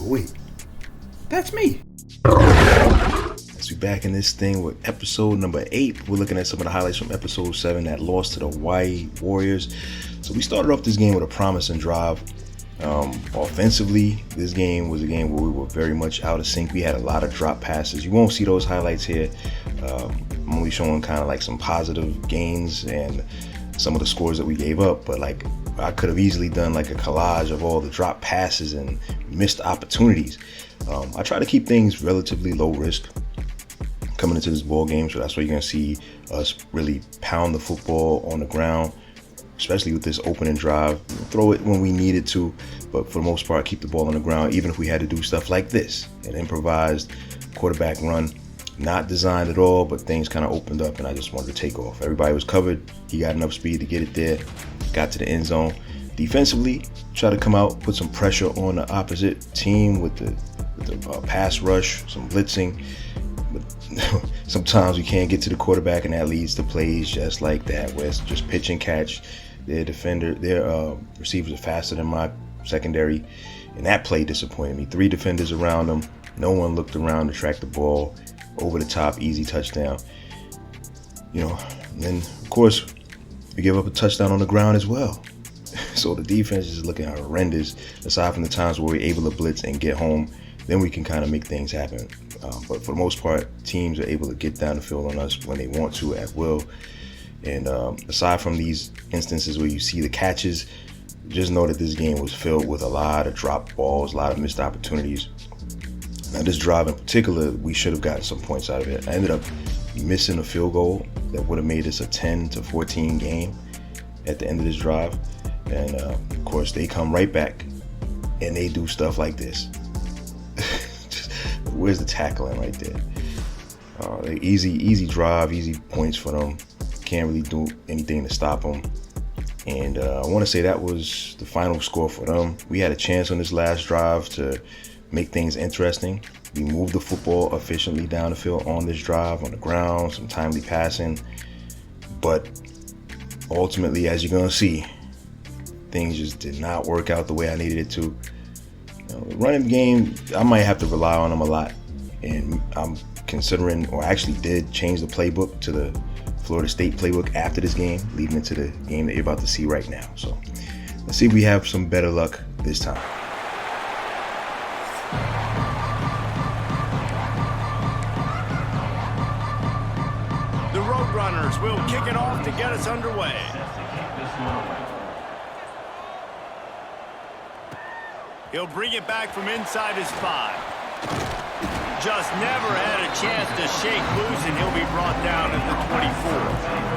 wait, that's me. Let's be back in this thing with episode number 8. We're looking at some of the highlights from episode 7, that loss to the Hawaii Warriors. So we started off this game with a promising drive. Offensively, this game was a game where we were very much out of sync. We had a lot of drop passes. You won't see those highlights here. I'm only showing kind of like some positive gains and some of the scores that we gave up, but like I could have easily done like a collage of all the drop passes and missed opportunities. I try to keep things relatively low risk coming into this ball game, so that's why you're gonna see us really pound the football on the ground, especially with this opening drive. Throw it when we needed to, but for the most part, keep the ball on the ground, even if we had to do stuff like this, an improvised quarterback run. Not designed at all, but things kind of opened up and I just wanted to take off. Everybody was covered. He got enough speed to get it there, got to the end zone. Defensively, try to come out, put some pressure on the opposite team with the pass rush, some blitzing. But sometimes we can't get to the quarterback and that leads to plays just like that, where it's just pitch and catch. Their receivers are faster than my secondary, and that play disappointed me. 3 defenders around them. No one looked around to track the ball. Over the top, easy touchdown. And then of course we give up a touchdown on the ground as well. So the defense is looking horrendous. Aside from the times where we're able to blitz and get home, then we can kind of make things happen. But for the most part, teams are able to get down the field on us when they want to at will. And aside from these instances where you see the catches, just know that this game was filled with a lot of dropped balls, a lot of missed opportunities. Now this drive in particular, we should have gotten some points out of it. I ended up missing a field goal that would have made us a 10-14 game at the end of this drive. And of course they come right back and they do stuff like this. Where's the tackling right there? Easy drive, easy points for them. Can't really do anything to stop them. And I want to say that was the final score for them. We had a chance on this last drive to make things interesting. We moved the football efficiently down the field on this drive, on the ground, some timely passing. But ultimately, as you're going to see, things just did not work out the way I needed it to. The running game, I might have to rely on them a lot. And I'm considering, or actually did, change the playbook to the Florida State playbook after this game, leading into the game that you're about to see right now. So let's see if we have some better luck this time. The Road Runners will kick it off to get us underway. He'll bring it back from inside his 5. Just never had a chance to shake loose, and he'll be brought down at the 24.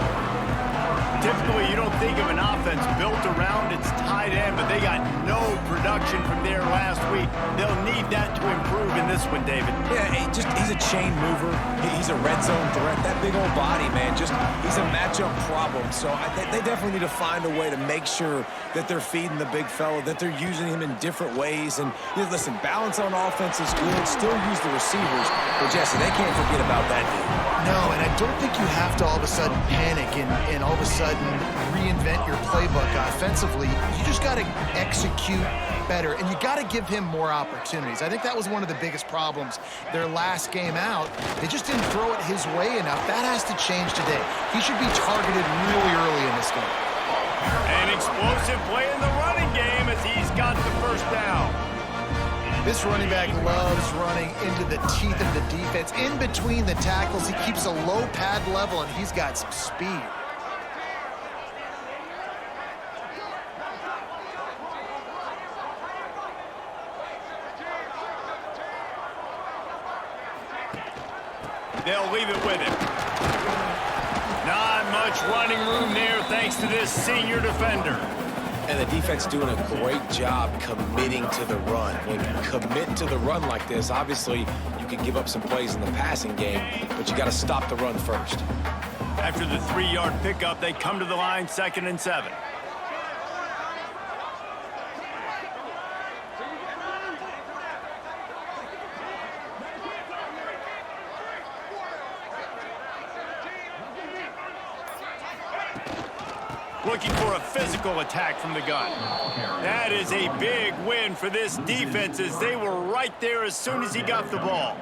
Typically, you don't think of an offense built around its tight end, but they got no production from there last week. They'll need that to improve in this one, David. Yeah, he's a chain mover. He's a red zone threat. That big old body, man, he's a matchup problem. So they definitely need to find a way to make sure that they're feeding the big fella, that they're using him in different ways. And listen, balance on offense is good. Still use the receivers. But Jesse, they can't forget about that dude. No, and I don't think you have to all of a sudden panic and all of a sudden reinvent your playbook offensively. You just got to execute better, and you got to give him more opportunities. I think that was one of the biggest problems their last game out. They just didn't throw it his way enough. That has to change today. He should be targeted really early in this game. An explosive play in the running game as he's got the first down. This running back loves running into the teeth of the defense. In between the tackles, he keeps a low pad level, and he's got some speed. They'll leave it with him. Not much running room there thanks to this senior defender. And the defense doing a great job committing to the run. When you commit to the run like this, obviously you can give up some plays in the passing game, but you got to stop the run first. After the 3-yard pickup, they come to the line, 2nd and 7. looking for a physical attack from the gun. That is a big win for this defense as they were right there as soon as he got the ball.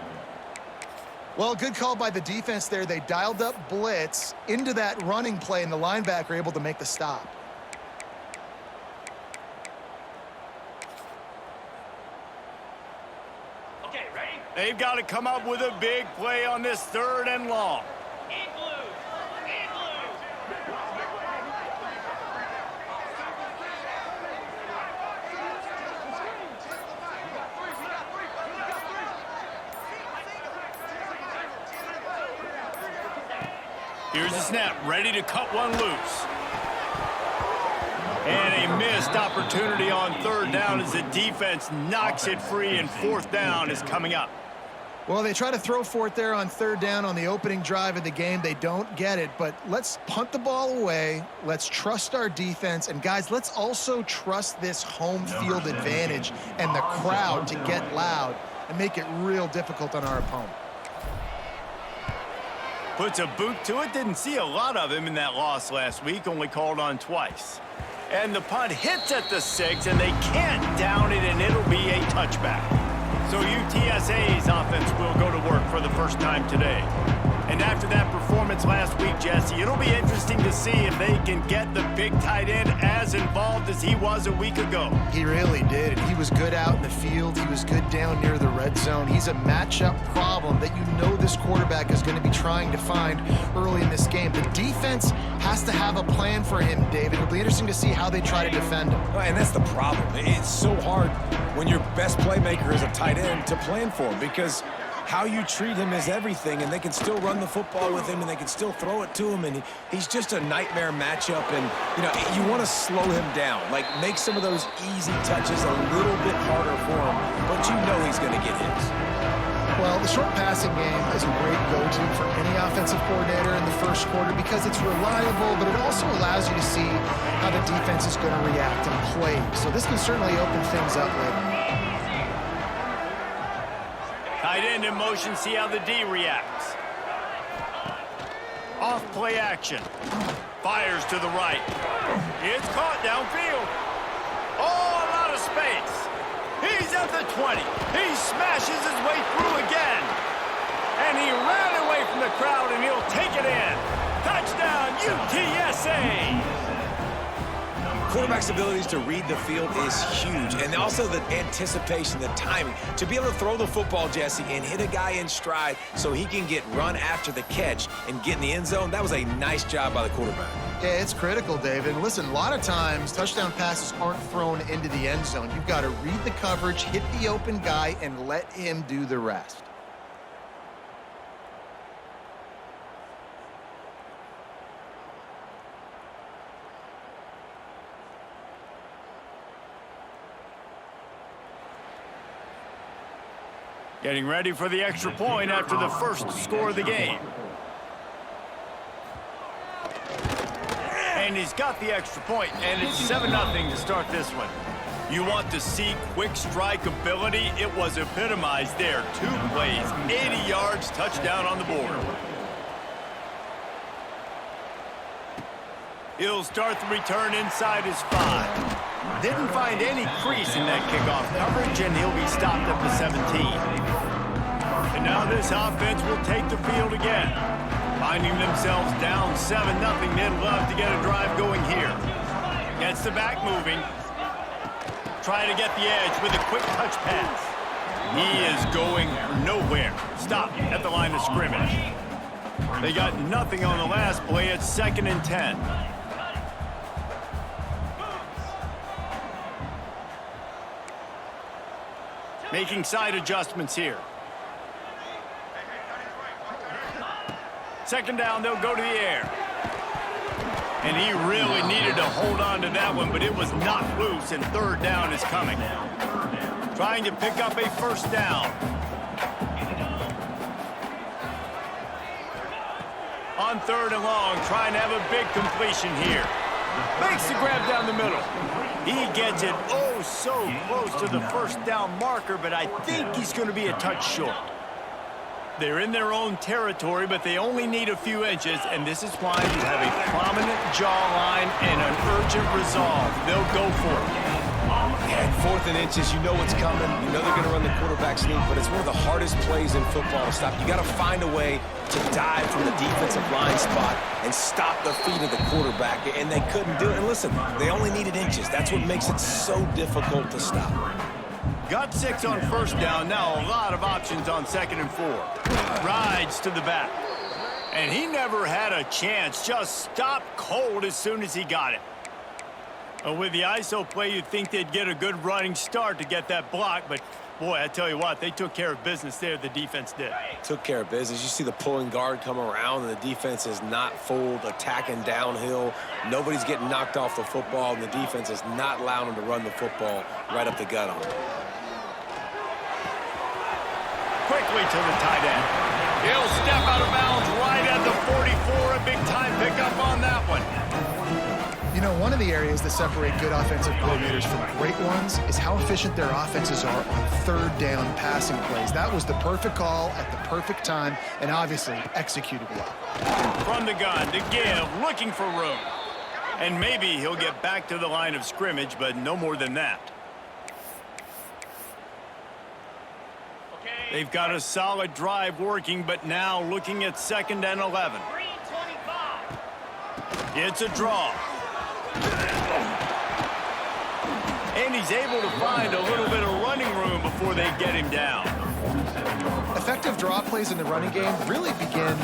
Well, good call by the defense there. They dialed up blitz into that running play, and the linebacker able to make the stop. Okay, ready? They've got to come up with a big play on this 3rd and long. Here's the snap, ready to cut one loose. And a missed opportunity on 3rd down as the defense knocks it free, and 4th down is coming up. Well, they try to throw for it there on 3rd down on the opening drive of the game. They don't get it, but let's punt the ball away. Let's trust our defense. And, guys, let's also trust this home field advantage and the crowd to get loud and make it real difficult on our opponent. Puts a boot to it. Didn't see a lot of him in that loss last week. Only called on twice. And the punt hits at the 6, and they can't down it, and it'll be a touchback. So UTSA's offense will go to work for the first time today. And after that performance last week, Jesse, it'll be interesting to see if they can get the big tight end as involved as he was a week ago. He really did. He was good out in the field. He was good down near the red zone. He's a matchup problem that you know this quarterback is going to be trying to find early in this game. The defense has to have a plan for him, David. It'll be interesting to see how they try to defend him. And that's the problem. It's so hard when your best playmaker is a tight end to plan for him, because how you treat him is everything, and they can still run the football with him, and they can still throw it to him, and he's just a nightmare matchup. And, you know, you want to slow him down, like make some of those easy touches a little bit harder for him, but you know he's going to get hits. Well, the short passing game is a great go-to for any offensive coordinator in the first quarter because it's reliable, but it also allows you to see how the defense is going to react and play. So this can certainly open things up later. Tight end in motion, see how the D reacts. Off play action. Fires to the right. It's caught downfield. Oh, a lot of space. He's at the 20. He smashes his way through again. And he ran away from the crowd, and he'll take it in. Touchdown, UTSA! Quarterback's abilities to read the field is huge, and also the anticipation, the timing. To be able to throw the football, Jesse, and hit a guy in stride so he can get run after the catch and get in the end zone, that was a nice job by the quarterback. Yeah, it's critical, David. Listen, a lot of times touchdown passes aren't thrown into the end zone. You've got to read the coverage, hit the open guy, and let him do the rest. Getting ready for the extra point after the first score of the game. And he's got the extra point, and it's 7-0 to start this one. You want to see quick strike ability? It was epitomized there. 2 plays, 80 yards, touchdown on the board. He'll start the return inside his 5. Didn't find any crease in that kickoff coverage, and he'll be stopped at the 17. And now this offense will take the field again. Finding themselves down 7-0, they'd love to get a drive going here. Gets the back moving. Trying to get the edge with a quick touch pass. He is going nowhere. Stop at the line of scrimmage. They got nothing on the last play. It's 2nd and 10. Making side adjustments here. 2nd down, they'll go to the air. And he really needed to hold on to that one, but it was not loose, and 3rd down is coming. Trying to pick up a 1st down. On 3rd and long, trying to have a big completion here. Makes the grab down the middle. He gets it oh so close to the 1st down marker, but I think he's going to be a touch short. They're in their own territory, but they only need a few inches, and this is why you have a prominent jawline and an urgent resolve. They'll go for it. And 4th and inches, you know what's coming. You know they're going to run the quarterback sneak, but it's one of the hardest plays in football to stop. You got to find a way to dive from the defensive line spot and stop the feet of the quarterback, and they couldn't do it. And listen, they only needed inches. That's what makes it so difficult to stop. Got 6 on 1st down. Now a lot of options on 2nd and 4. Rides to the back. And he never had a chance. Just stopped cold as soon as he got it. With the ISO play, you'd think they'd get a good running start to get that block. But, boy, I tell you what, they took care of business there. The defense did. Took care of business. You see the pulling guard come around, and the defense is not fooled, attacking downhill. Nobody's getting knocked off the football, and the defense is not allowing them to run the football right up the gut on them. Quickly to the tight end. He'll step out of bounds right at the 44. A big-time pickup on that one. You know, one of the areas that separate good offensive coordinators from great ones is how efficient their offenses are on 3rd down passing plays. That was the perfect call at the perfect time and obviously executed well. From the gun to give, looking for room. And maybe he'll get back to the line of scrimmage, but no more than that. They've got a solid drive working, but now looking at 2nd and 11. It's a draw. And he's able to find a little bit of running room before they get him down. Effective draw plays in the running game really begin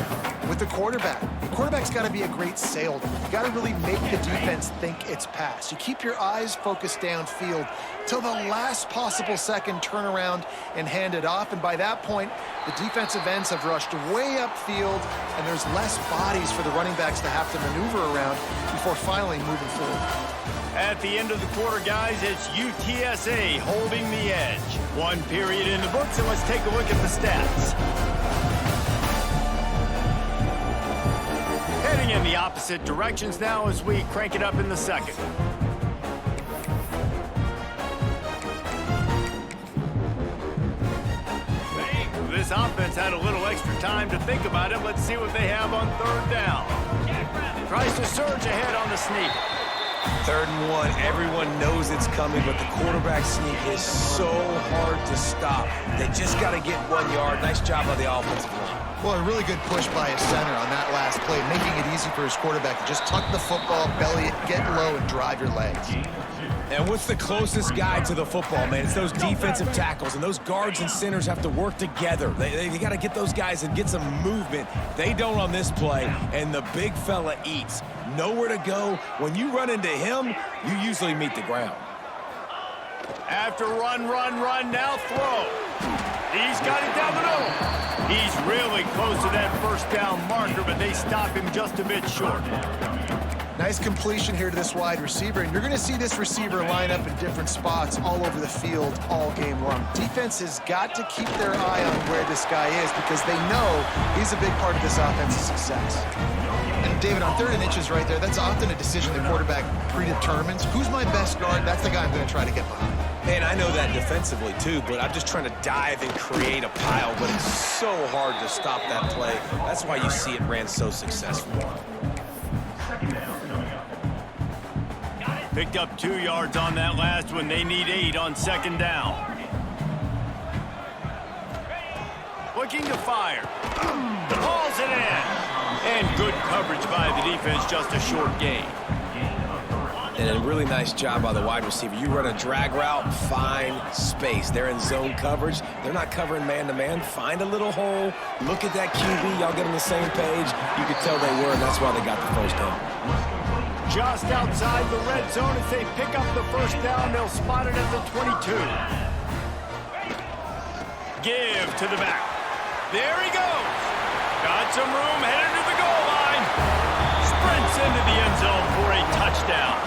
with the quarterback. The quarterback's got to be a great salesman. You got to really make the defense think it's pass. You keep your eyes focused downfield till the last possible second, turn around and hand it off. And by that point, the defensive ends have rushed way upfield, and there's less bodies for the running backs to have to maneuver around before finally moving forward. At the end of the quarter, guys, it's UTSA holding the edge. 1 period in the books, and let's take a look at the stats. Heading in the opposite directions now as we crank it up in the 2nd. This offense had a little extra time to think about it. Let's see what they have on 3rd down. Tries to surge ahead on the sneak. 3rd and 1, everyone knows it's coming, but the quarterback sneak is so hard to stop. They just got to get 1 yard. Nice job by the offensive line. Well, a really good push by his center on that last play, making it easy for his quarterback to just tuck the football, belly it, get low, and drive your legs. And what's the closest guy to the football, man? It's those defensive tackles, and those guards and centers have to work together. They got to get those guys and get some movement. They don't on this play, and the big fella eats. Nowhere to go. When you run into him, you usually meet the ground. After run, now throw. He's got it down the middle. He's really close to that 1st down marker, but they stop him just a bit short. Nice completion here to this wide receiver, and you're going to see this receiver line up in different spots all over the field all game long. Defense has got to keep their eye on where this guy is because they know he's a big part of this offense's success. And David, on 3rd and inches right there, that's often a decision the quarterback predetermines. Who's my best guard? That's the guy I'm going to try to get behind. Man, I know that defensively too, but I'm just trying to dive and create a pile, but it's so hard to stop that play. That's why you see it ran so successful. Picked up 2 yards on that last one. They need 8 on 2nd down. Looking to fire. Hauls it in. And good coverage by the defense, just a short gain. And a really nice job by the wide receiver. You run a drag route, find space. They're in zone coverage. They're not covering man-to-man. Find a little hole. Look at that QB. Y'all get on the same page. You could tell they were, and that's why they got the 1st down. Just outside the red zone, as they pick up the 1st down, they'll spot it at the 22. Give to the back. There he goes. Got some room, headed to the goal line. Sprints into the end zone for a touchdown.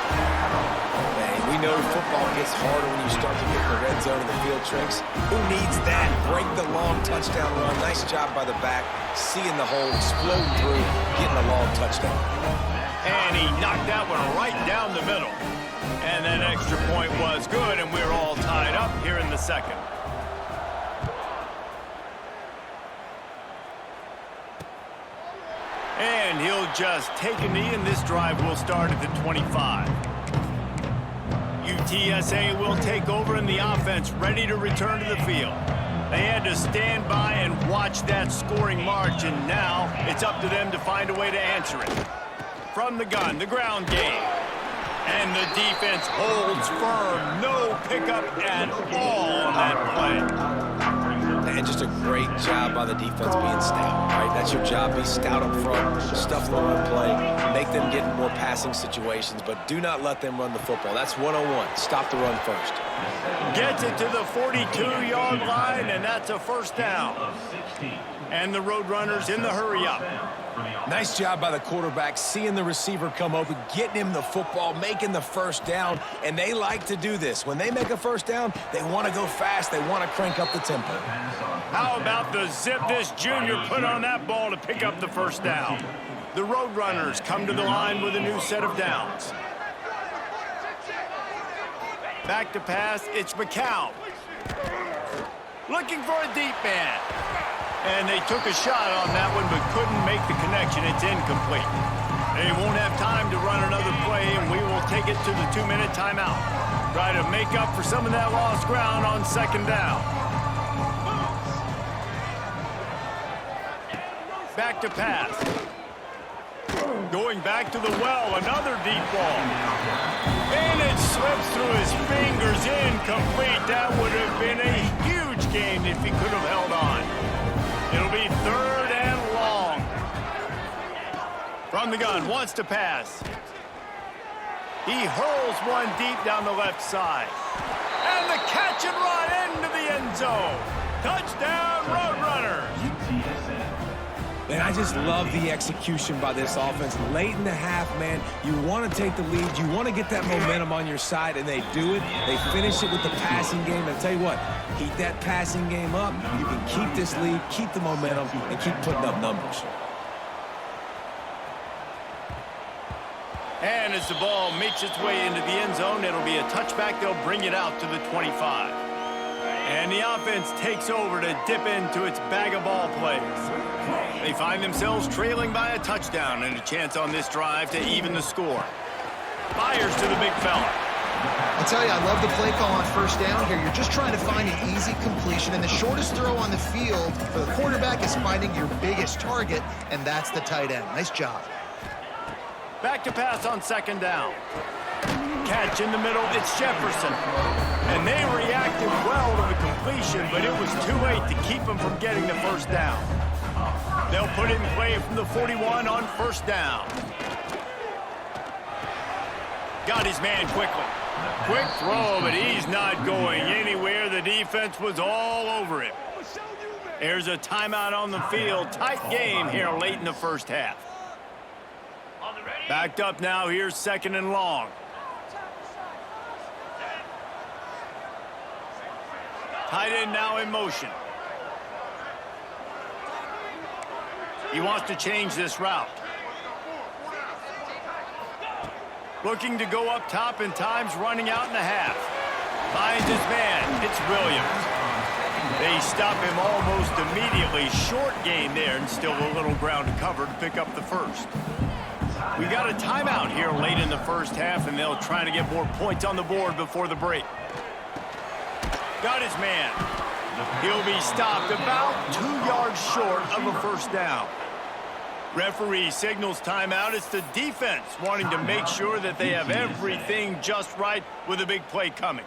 Man, we know football gets harder when you start to get in the red zone and the field tricks. Who needs that? Break the long touchdown run. Nice job by the back. Seeing the hole, exploding through, getting a long touchdown. And he knocked that one right down the middle. And that extra point was good, and we're all tied up here in the 2nd. And he'll just take a knee, and this drive will start at the 25. UTSA will take over, and the offense ready to return to the field. They had to stand by and watch that scoring march, and now it's up to them to find a way to answer it. From the gun, the ground game. And the defense holds firm. No pickup at all on that play. And just a great job by the defense being stout, right? That's your job. Be stout up front, stuff them in play, make them get in more passing situations, but do not let them run the football. That's 101. Stop the run first. Gets it to the 42-yard line, and that's a first down. And the Road Runners in the hurry-up. Nice job by the quarterback, seeing the receiver come open, getting him the football, making the first down, and they like to do this. When they make a first down, they want to go fast. They want to crank up the tempo. How about the zip this junior put on that ball to pick up the first down? The Road Runners come to the line with a new set of downs. Back to pass, it's McCown. Looking for a deep man. And they took a shot on that one, but couldn't make the connection. It's incomplete. They won't have time to run another play, and we will take it to the 2-minute timeout. Try to make up for some of that lost ground on second down. Back to pass. Going back to the well, another deep ball. And it slips through his fingers, incomplete. That would have been a huge gain if he could have held on. It'll be third and long. From the gun, wants to pass. He hurls one deep down the left side. And the catch and run into the end zone. Touchdown, Road Runners. And I just love the execution by this offense. Late in the half, man, you want to take the lead. You want to get that momentum on your side, and they do it. They finish it with the passing game. And I'll tell you what, keep that passing game up. You can keep this lead, keep the momentum, and keep putting up numbers. And as the ball makes its way into the end zone, it'll be a touchback. They'll bring it out to the 25. And the offense takes over to dip into its bag of ball plays. They find themselves trailing by a touchdown and a chance on this drive to even the score. Fires to the big fella. I tell you, I love the play call on first down here. You're just trying to find an easy completion, and the shortest throw on the field for the quarterback is finding your biggest target, and that's the tight end. Nice job. Back to pass on second down. Catch in the middle, it's Jefferson. And they reacted well to the completion, but it was too late to keep them from getting the first down. They'll put it in play from the 41 on first down. Got his man quickly. Quick throw, but he's not going anywhere. The defense was all over him. There's a timeout on the field. Tight game here late in the first half. Backed up now, here's second and long. Tight end now in motion. He wants to change this route. Looking to go up top, and time's running out in the half. Finds his man. It's Williams. They stop him almost immediately. Short gain there, and still a little ground to cover to pick up the first. We got a timeout here late in the first half, and they'll try to get more points on the board before the break. Got his man. He'll be stopped about 2 yards short of a first down. Referee signals timeout. It's the defense wanting to make sure that they have everything just right with a big play coming.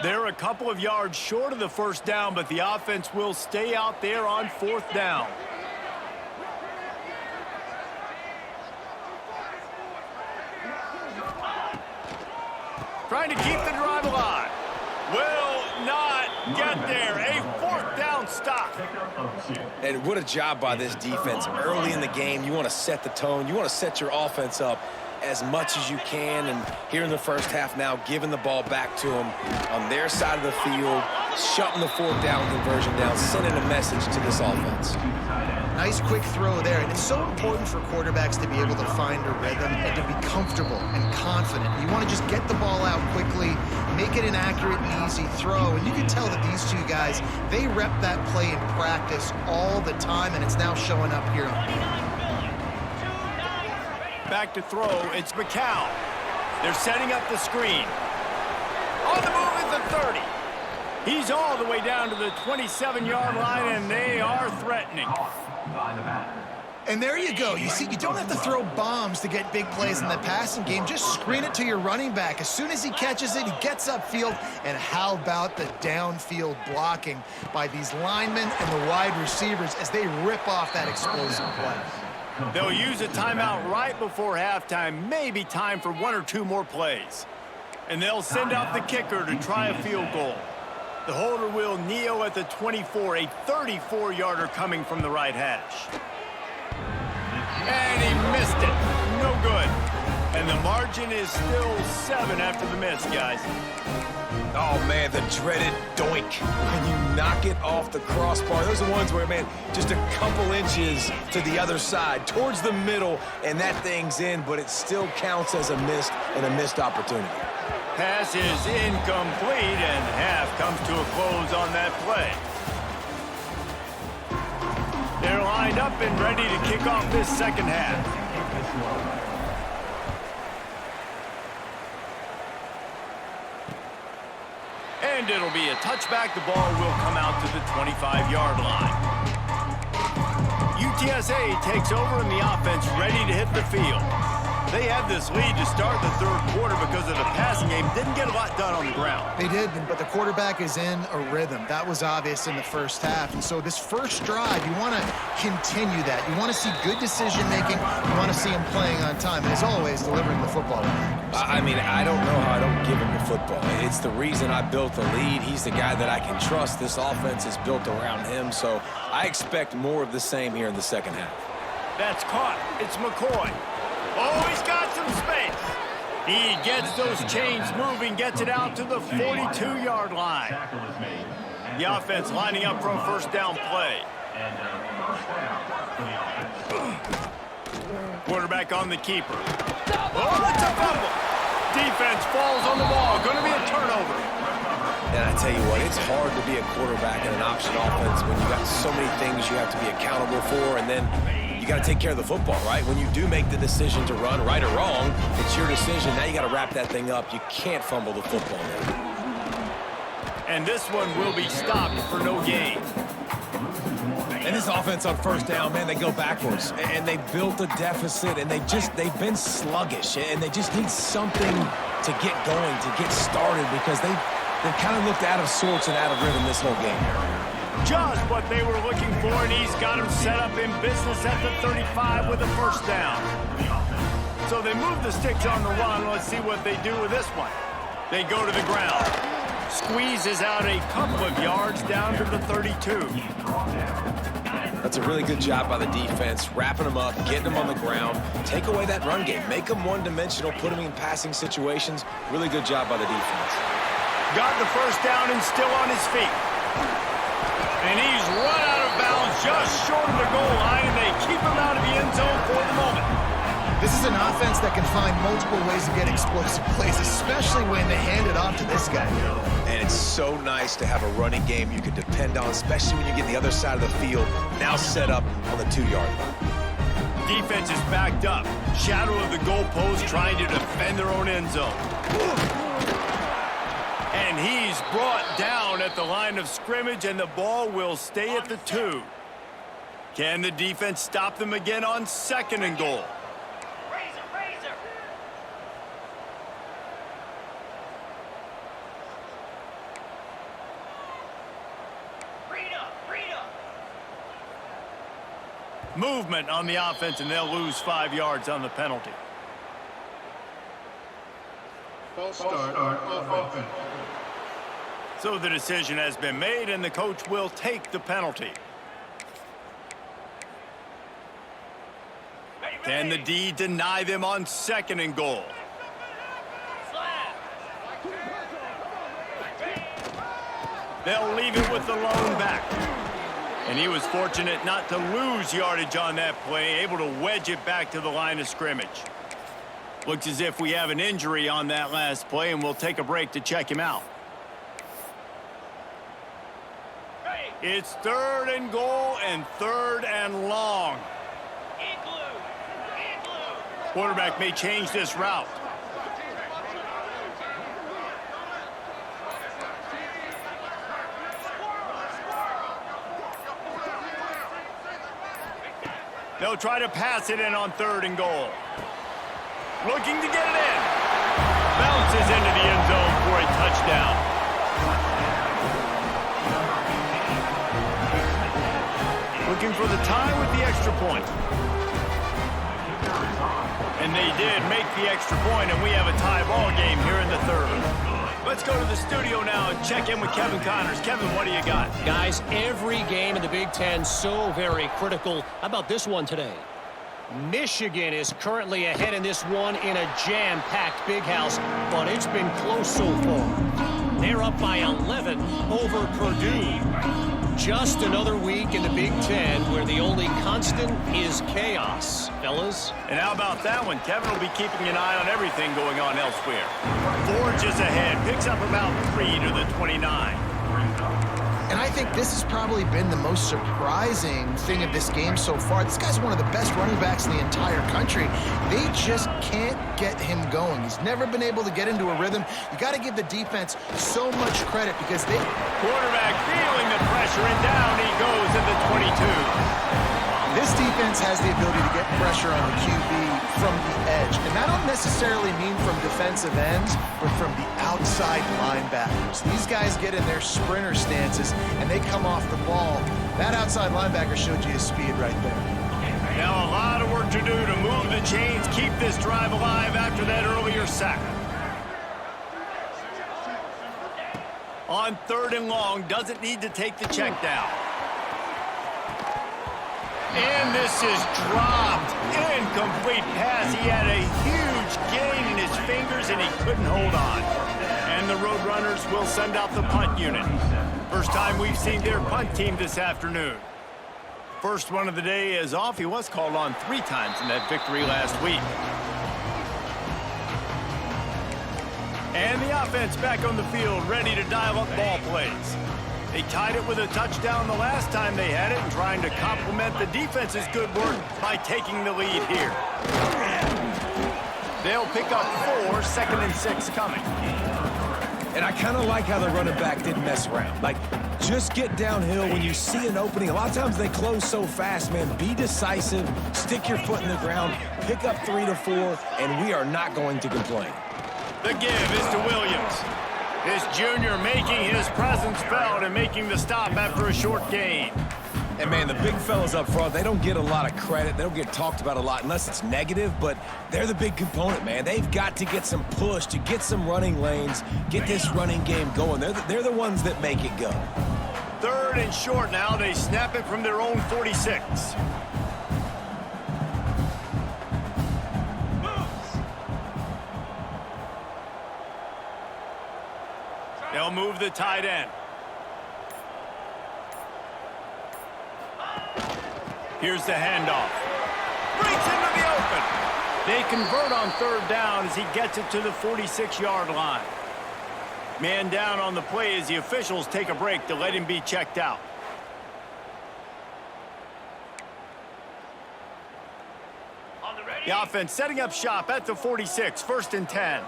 They're a couple of yards short of the first down, but the offense will stay out there on fourth down. Trying to keep the drive alive. Will not get there. A fourth down stop. And what a job by this defense. Early in the game, you want to set the tone. You want to set your offense up as much as you can. And here in the first half now, giving the ball back to them on their side of the field, shutting the fourth down conversion down, sending a message to this offense. Nice quick throw there. And it's so important for quarterbacks to be able to find a rhythm and to be comfortable and confident. You want to just get the ball out quickly, make it an accurate and easy throw. And you can tell that these two guys, they rep that play in practice all the time, and it's now showing up here. Back to throw, it's McCown. They're setting up the screen. On the move at the 30. He's all the way down to the 27-yard line, and they are threatening. And there you go. You see, you don't have to throw bombs to get big plays in the passing game. Just screen it to your running back. As soon as he catches it, he gets upfield. And how about the downfield blocking by these linemen and the wide receivers as they rip off that explosive play? They'll use a timeout right before halftime, maybe time for 1 or 2 more plays. And they'll send out the kicker to try a field goal. The holder will kneel at the 24, a 34-yarder coming from the right hash. And he missed it. No good. And the margin is still 7 after the miss, guys. Oh, man, the dreaded doink. When you knock it off the crossbar, those are the ones where, man, just a couple inches to the other side, towards the middle, and that thing's in, but it still counts as a missed opportunity. Pass is incomplete, and half comes to a close on that play. They're lined up and ready to kick off this second half. And it'll be a touchback. The ball will come out to the 25-yard line. UTSA takes over in the offense, ready to hit the field. They had this lead to start the third quarter because of the passing game. Didn't get a lot done on the ground. They did, but the quarterback is in a rhythm. That was obvious in the first half. And so this first drive, you want to continue that. You want to see good decision-making. You want to see him playing on time. And as always, delivering the football. I mean, I don't know how I don't give him the football. It's the reason I built the lead. He's the guy that I can trust. This offense is built around him. So I expect more of the same here in the second half. That's caught. It's McCoy. Oh, he's got some space. He gets those chains moving, gets it out to the 42-yard line. The offense lining up for a first down play. Quarterback on the keeper. Oh, it's a fumble. Defense falls on the ball. Going to be a turnover. And I tell you what, it's hard to be a quarterback in an option offense when you got so many things you have to be accountable for, and then you got to take care of the football, right? When you do make the decision to run, right or wrong, it's your decision. Now you got to wrap that thing up. You can't fumble the football now. And this one will be stopped for no gain. And this offense on first down, man, they go backwards. And they built a deficit, and they've been sluggish. And they just need something to get going, to get started, because they've kind of looked out of sorts and out of rhythm this whole game. Just what they were looking for, and he's got him set up in business at the 35 with a first down. So they move the sticks on the run. Let's see what they do with this one. They go to the ground. Squeezes out a couple of yards down to the 32. That's a really good job by the defense, wrapping them up, getting them on the ground. Take away that run game. Make them one-dimensional, put them in passing situations. Really good job by the defense. Got the first down and still on his feet. And he's run out of bounds just short of the goal line, and they keep him out of the end zone for the moment. This is an offense that can find multiple ways to get explosive plays, especially when they hand it off to this guy. And it's so nice to have a running game you can depend on, especially when you get the other side of the field, now set up on the 2-yard line. Defense is backed up. Shadow of the goalpost trying to defend their own end zone. And he's brought down at the line of scrimmage, and the ball will stay at the 2. Can the defense stop them again on 2nd and goal? Movement on the offense, and they'll lose 5 yards on the penalty. False start off offense. So the decision has been made, and the coach will take the penalty. Can the D deny them on 2nd and goal? They'll leave it with the lone back. And he was fortunate not to lose yardage on that play, able to wedge it back to the line of scrimmage. Looks as if we have an injury on that last play, and we'll take a break to check him out. It's 3rd and goal and 3rd and long. Quarterback may change this route. They'll try to pass it in on 3rd and goal. Looking to get it in. Bounces into the end zone for a touchdown. Looking for the tie with the extra point. And they did make the extra point, and we have a tie ball game here in the 3rd. Let's go to the studio now and check in with Kevin Connors. Kevin, what do you got? Guys, every game in the Big Ten so very critical. How about this one today? Michigan is currently ahead in this one in a jam-packed Big House, but it's been close so far. They're up by 11 over Purdue. Just another week in the Big Ten where the only constant is chaos, fellas. And how about that one? Kevin will be keeping an eye on everything going on elsewhere. Forges ahead, picks up about 3 to the 29. And I think this has probably been the most surprising thing of this game so far. This guy's one of the best running backs in the entire country. They just can't get him going. He's never been able to get into a rhythm. You got to give the defense so much credit because they... Quarterback feeling the pressure, and down he goes at the 22. This defense has the ability to get pressure on the QB from the edge. And that don't necessarily mean from defensive ends, but from the outside linebackers. These guys get in their sprinter stances, and they come off the ball. That outside linebacker showed you his speed right there. Now a lot of work to do to move the chains, keep this drive alive after that earlier sack. On 3rd and long, doesn't need to take the check down. And this is dropped. Incomplete pass. He had a huge gain in his fingers, and he couldn't hold on. And the Road Runners will send out the punt unit. First time we've seen their punt team this afternoon. First one of the day is off. He was called on 3 times in that victory last week. And the offense back on the field, ready to dial up ball plays. They tied it with a touchdown the last time they had it and trying to complement the defense's good work by taking the lead here. They'll pick up 4, 2nd and 6 coming. And I kind of like how the running back didn't mess around. Like, just get downhill when you see an opening. A lot of times they close so fast, man. Be decisive, stick your foot in the ground, pick up 3 to 4, and we are not going to complain. The give is to Williams. This junior making his presence felt and making the stop after a short gain. And, man, the big fellas up front, they don't get a lot of credit. They don't get talked about a lot unless it's negative, but they're the big component, man. They've got to get some push, to get some running lanes, get this running game going. They're the ones that make it go. 3rd and short now. They snap it from their own 46. They'll move the tight end. Here's the handoff. Breaks into the open. They convert on 3rd down as he gets it to the 46-yard line. Man down on the play as the officials take a break to let him be checked out. The offense setting up shop at the 46, 1st and 10.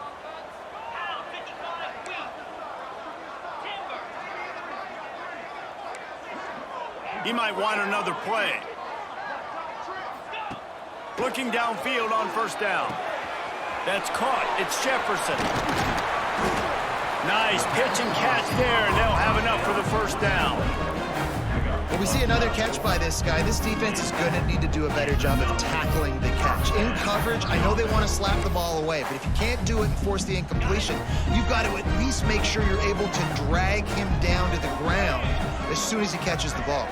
He might want another play. Looking downfield on 1st down. That's caught. It's Jefferson. Nice pitch and catch there, and they'll have enough for the 1st down. Well, we see another catch by this guy. This defense is going to need to do a better job of tackling the catch. In coverage, I know they want to slap the ball away, but if you can't do it and force the incompletion, you've got to at least make sure you're able to drag him down to the ground as soon as he catches the ball.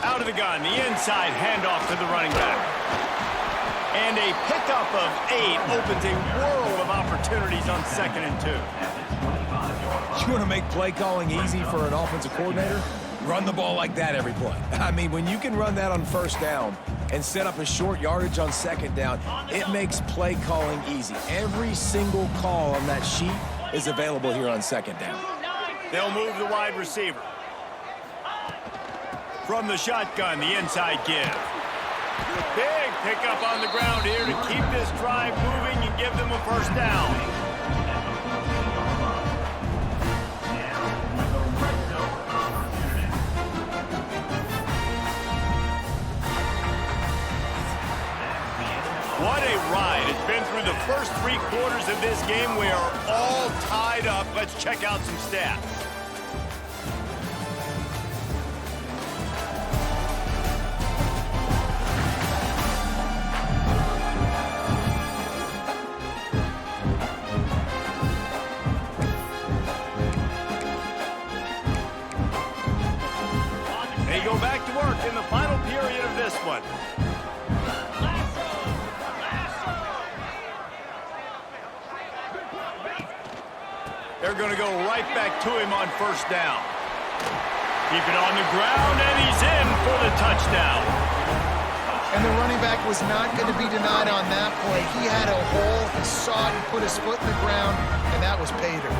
Out of the gun, the inside handoff to the running back. And a pickup of 8 opens a world of opportunities on 2nd and 2. You want to make play calling easy for an offensive coordinator? Run the ball like that every play. I mean, when you can run that on 1st down and set up a short yardage on 2nd down, it makes play calling easy. Every single call on that sheet is available here on 2nd down. They'll move the wide receiver. From the shotgun, the inside give. Big pickup on the ground here to keep this drive moving and give them a 1st down. What a ride. It's been through the first 3 quarters of this game. We are all tied up. Let's check out some stats. They go back to work in the final period of this one. They're going to go right back to him on 1st down. Keep it on the ground, and he's in for the touchdown. And the running back was not going to be denied on that play. He had a hole, he saw it, he put his foot in the ground, and that was pay dirt.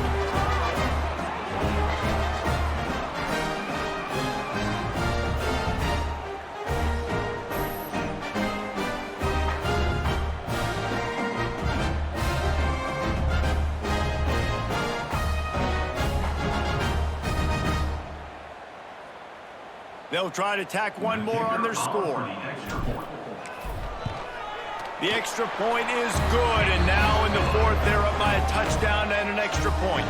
They'll try to tack one more on their score. The extra point is good, and now in the 4th, they're up by a touchdown and an extra point.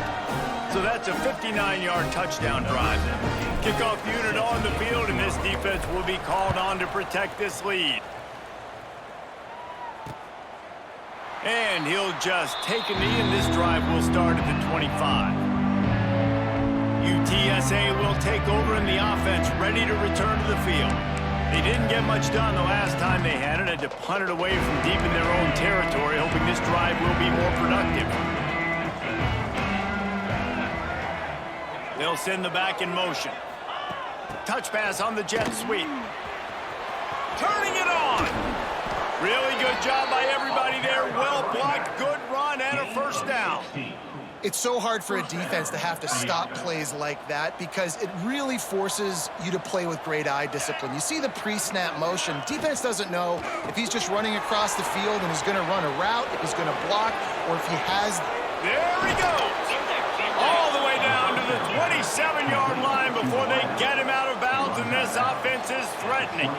So that's a 59-yard touchdown drive. Kickoff unit on the field, and this defense will be called on to protect this lead. And he'll just take a knee, and this drive will start at the 25. UTSA will take over in the offense, ready to return to the field. They didn't get much done the last time they had to punt it away from deep in their own territory, hoping this drive will be more productive. They'll send the back in motion. Touch pass on the jet sweep. Turning it on. Really good job by everybody there. Well blocked, good run, and a 1st down. It's so hard for a defense to have to stop plays like that because it really forces you to play with great eye discipline. You see the pre-snap motion. Defense doesn't know if he's just running across the field and he's going to run a route, if he's going to block, or if he has... There he goes! All the way down to the 27-yard line before they get him out of bounds, and this offense is threatening.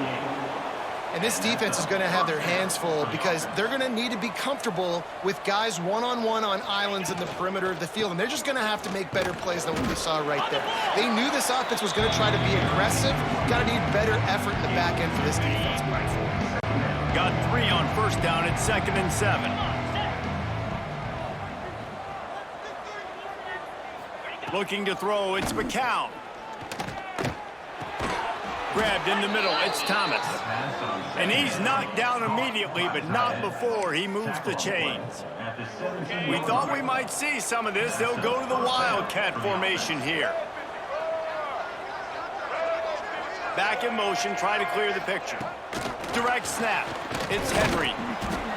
And this defense is going to have their hands full because they're going to need to be comfortable with guys one-on-one on islands in the perimeter of the field, and they're just going to have to make better plays than what we saw right there. They knew this offense was going to try to be aggressive. Got to need better effort in the back end for this defense. Got 3 on 1st down at 2nd and 7. Looking to throw, it's McCown. Grabbed in the middle, it's Thomas. And he's knocked down immediately, but not before he moves the chains. We thought we might see some of this. They'll go to the Wildcat formation here. Back in motion, try to clear the picture. Direct snap, it's Henry.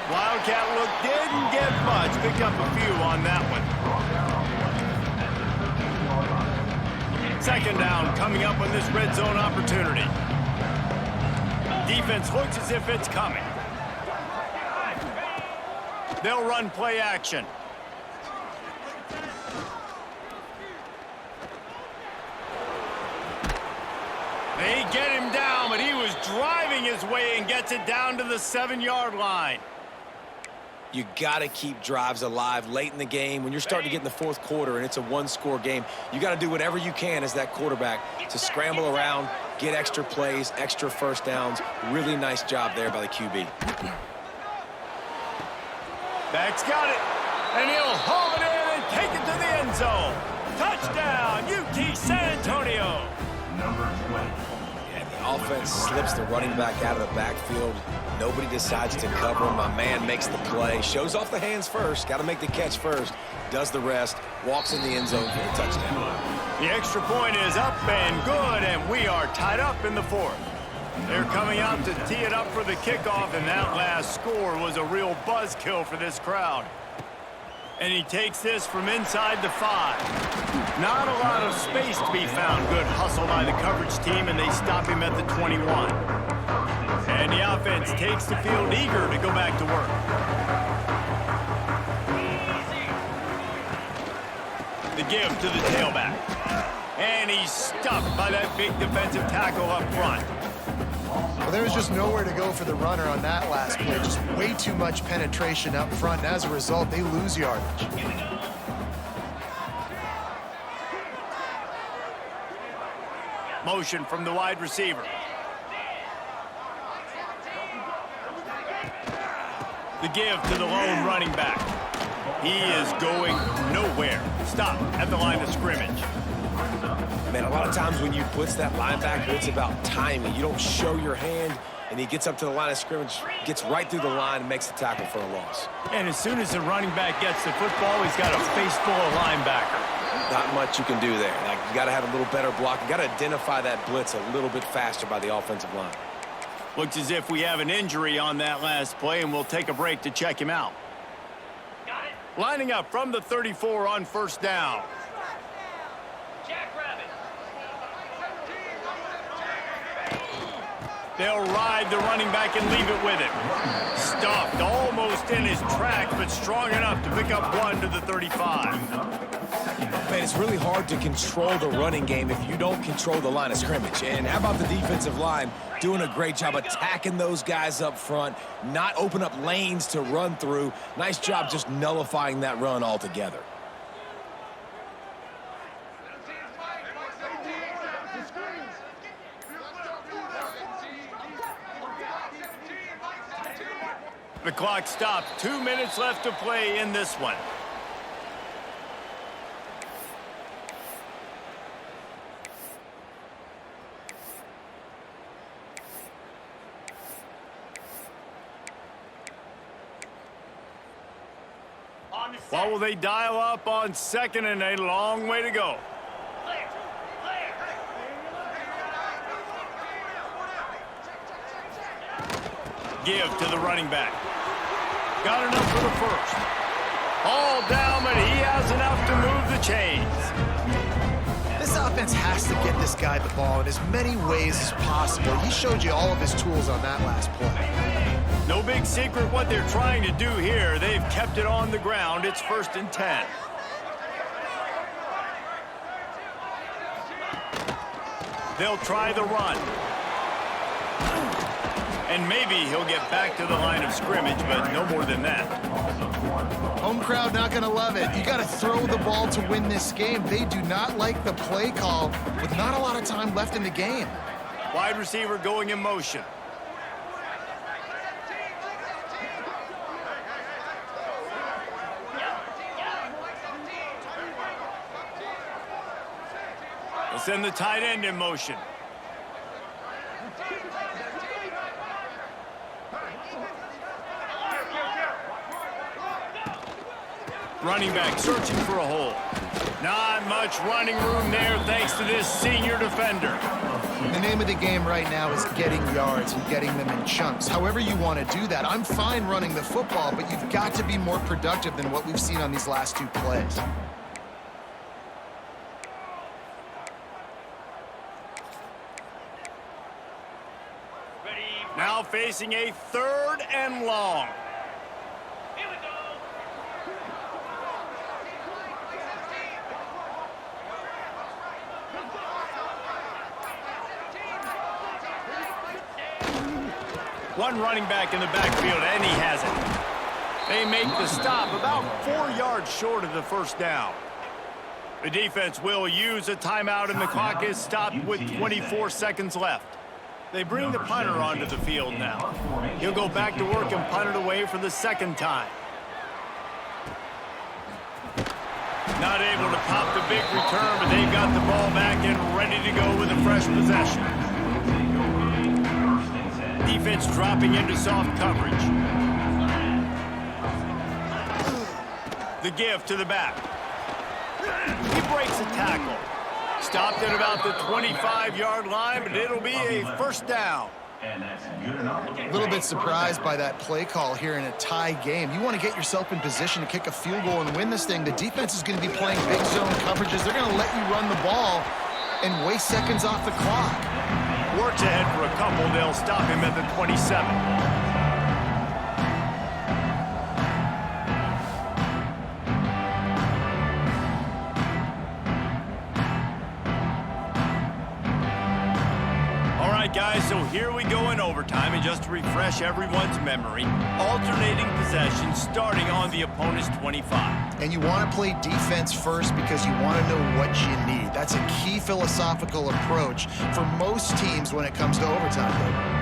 Wildcat look didn't get much, picked up a few on that one. 2nd down coming up on this red zone opportunity. Defense looks as if it's coming. They'll run play action. They get him down, but he was driving his way and gets it down to the 7-yard line. You got to keep drives alive late in the game. When you're starting to get in the 4th quarter and it's a 1-score game, you got to do whatever you can as that quarterback to scramble around, get extra plays, extra 1st downs. Really nice job there by the QB. Back's got it, and he'll haul it in and take it to the end zone. Touchdown, UT San Antonio. Yeah, the offense slips the running back out of the backfield. Nobody decides to cover him. My man makes the play. Shows off the hands first. Got to make the catch first. Does the rest. Walks in the end zone for the touchdown. The extra point is up and good, and we are tied up in the fourth. They're coming out to tee it up for the kickoff, and that last score was a real buzzkill for this crowd. And he takes this from inside the 5. Not a lot of space to be found. Good hustle by the coverage team, and they stop him at the 21. And the offense takes the field eager to go back to work. The give to the tailback. And he's stuffed by that big defensive tackle up front. Well, there was just nowhere to go for the runner on that last play. Just way too much penetration up front. And as a result, they lose yardage. Motion from the wide receiver. The give to the lone running back. He is going nowhere. Stop at the line of scrimmage. Man, a lot of times when you blitz that linebacker, it's about timing. You don't show your hand, and he gets up to the line of scrimmage, gets right through the line, and makes the tackle for a loss. And as soon as the running back gets the football, he's got a face full of linebacker. Not much you can do there. Like, you got to have a little better block. You got to identify that blitz a little bit faster by the offensive line. Looks as if we have an injury on that last play, and we'll take a break to check him out. Lining up from the 34 on first down. They'll ride the running back and leave it with him. Stuffed almost in his tracks, but strong enough to pick up one to the 35. Man, it's really hard to control the running game if you don't control the line of scrimmage. And how about the defensive line doing a great job attacking those guys up front, not open up lanes to run through. Nice job just nullifying that run altogether. The clock stops. 2 minutes left to play in this one. What will they dial up on second and a long way to go? Give to the running back. Got enough for the first. All down, but he has enough to move the chains. This offense has to get this guy the ball in as many ways as possible. He showed you all of his tools on that last play. No big secret what they're trying to do here. They've kept it on the ground. It's 1st and 10. They'll try the run. And maybe he'll get back to the line of scrimmage, but no more than that. Home crowd not going to love it. You got to throw the ball to win this game. They do not like the play call with not a lot of time left in the game. Wide receiver going in motion. They'll send the tight end in motion. Running back searching for a hole. Not much running room there thanks to this senior defender. The name of the game right now is getting yards and getting them in chunks. However you want to do that. I'm fine running the football, but you've got to be more productive than what we've seen on these last 2 plays. Now facing a 3rd and long. One running back in the backfield, and he has it. They make the stop about 4 yards short of the first down. The defense will use a timeout, and the clock is stopped with 24 seconds left. They bring the punter onto the field now. He'll go back to work and punt it away for the 2nd time. Not able to pop the big return, but they've got the ball back and ready to go with a fresh possession. defense dropping into soft coverage. The give to the back. He breaks a tackle. Stopped at about the 25-yard line, but it'll be a first down. A little bit surprised by that play call here in a tie game. You want to get yourself in position to kick a field goal and win this thing. The defense is going to be playing big zone coverages. They're going to let you run the ball and waste seconds off the clock. Works ahead for a couple. They'll stop him at the 27. Guys, so here we go in overtime, and just to refresh everyone's memory, alternating possession starting on the opponent's 25. And you want to play defense first because you want to know what you need. That's a key philosophical approach for most teams when it comes to overtime.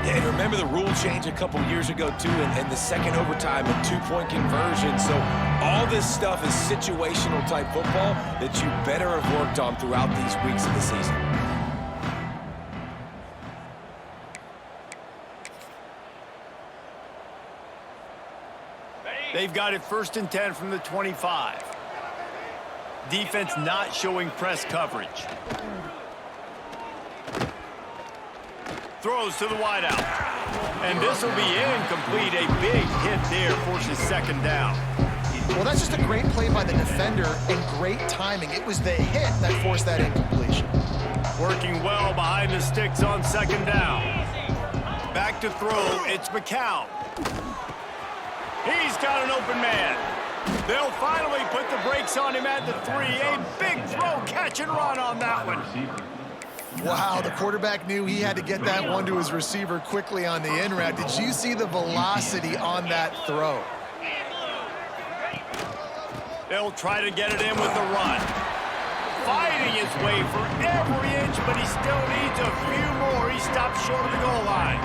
Yeah, and remember the rule change a couple years ago, too, and the second overtime and two-point conversion. So all this stuff is situational type football that you better have worked on throughout these weeks of the season. They've got it 1st and 10 from the 25. Defense not showing press coverage. Throws to the wideout. And this will be incomplete. A big hit there forces second down. Well, that's just a great play by the defender and great timing. It was the hit that forced that incompletion. Working well behind the sticks on second down. Back to throw. It's McCown. He's got an open man. They'll finally put the brakes on him at the 3. A big throw, catch and run on that one. Wow, the quarterback knew he had to get that one to his receiver quickly on the in route. Did you see the velocity on that throw? They'll try to get it in with the run. Fighting his way for every inch, but he still needs a few more. He stops short of the goal line.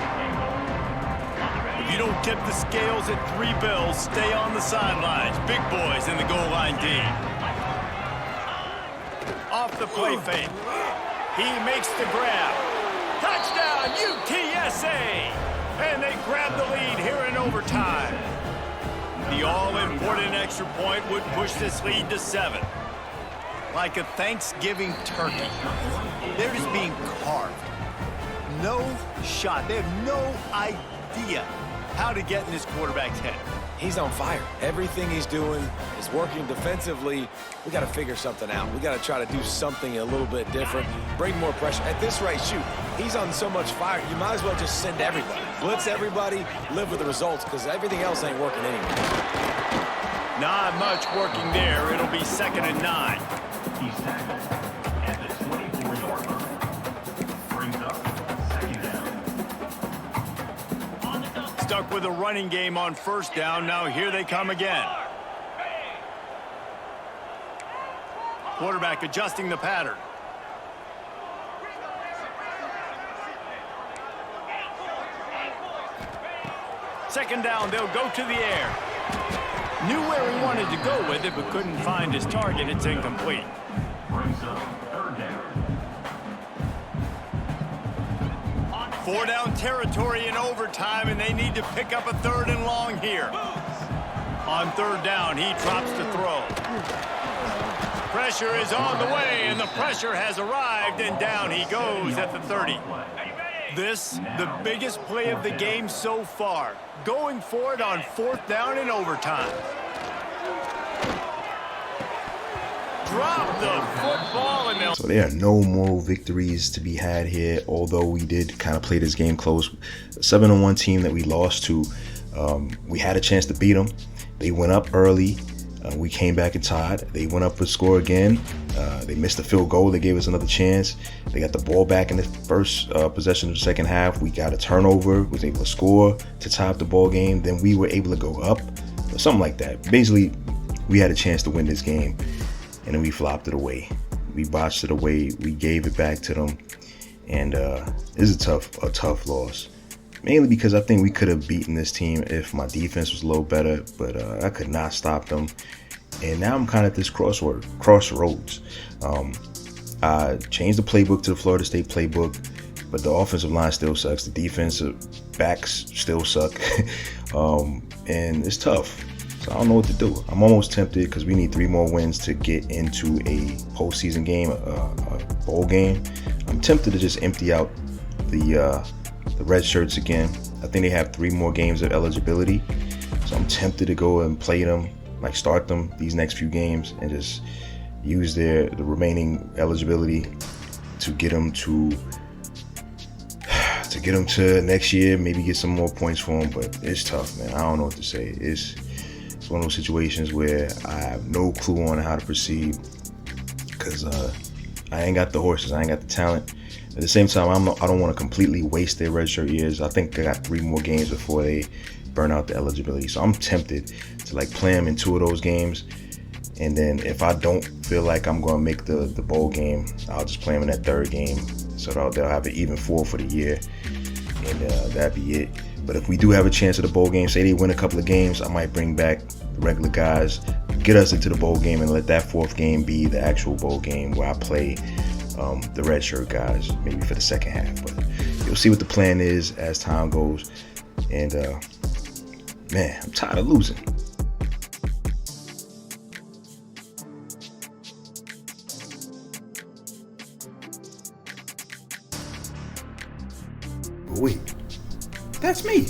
If you don't tip the scales at 3 bills, stay on the sidelines. Big boys in the goal line D. Off the play fake. He makes the grab. Touchdown, UTSA! And they grab the lead here in overtime. The all-important extra point would push this lead to 7. Like a Thanksgiving turkey. They're just being carved. No shot. They have no idea how to get in this quarterback's head. He's on fire. Everything he's doing is working defensively. We got to figure something out. We got to try to do something a little bit different, bring more pressure. At this rate, shoot, he's on so much fire, you might as well just send everybody. Blitz everybody, live with the results, because everything else ain't working anyway. Not much working there. It'll be 2nd and 9. He's tackled at the 24-yard line. Brings up 2nd down. Stuck with a running game on 1st down. Now here they come again. Quarterback adjusting the pattern. Second down, they'll go to the air. Knew where he wanted to go with it, but couldn't find his target. It's incomplete. Brings up 3rd down. 4 down territory in overtime, and they need to pick up a 3rd and long here. On 3rd down, he drops to throw. Pressure is on the way, and the pressure has arrived, and down he goes at the 30. This, the biggest play of the game so far. Going for it on 4th down in overtime. Drop the football, and so there are no moral victories to be had here, although we did kind of play this game close. A 7-1 team that we lost to, we had a chance to beat them. They went up early. We came back and tied. They went up a score again. They missed a field goal. They gave us another chance. They got the ball back in the first possession of the second half. We got a turnover, was able to score to tie up the ball game. Then we were able to go up, or something like that. Basically, we had a chance to win this game, and then we flopped it away. We botched it away. We gave it back to them, and it's a tough loss. Mainly because I think we could have beaten this team if my defense was a little better, but I could not stop them. And now I'm kind of at this crossroads. I changed the playbook to the Florida State playbook. But the offensive line still sucks. The defensive backs still suck. And it's tough. So I don't know what to do. I'm almost tempted because we need 3 more wins to get into a postseason game, a bowl game. I'm tempted to just empty out the red shirts again. I think they have 3 more games of eligibility. So I'm tempted to go and play them, like start them these next few games and just use the remaining eligibility to get them to next year, maybe get some more points for them. But it's tough, man. I don't know what to say. It's one of those situations where I have no clue on how to proceed because I ain't got the horses. I ain't got the talent. At the same time, I don't want to completely waste their redshirt years. I think I got 3 more games before they burn out the eligibility. So I'm tempted to like play them in 2 of those games. And then if I don't feel like I'm going to make the bowl game, I'll just play them in that 3rd game. So they'll have an even 4 for the year. And that'd be it. But if we do have a chance at the bowl game, say they win a couple of games, I might bring back the regular guys, get us into the bowl game, and let that 4th game be the actual bowl game where I play the redshirt guys, maybe for the second half. But you'll see what the plan is as time goes. And man, I'm tired of losing. But wait, that's me.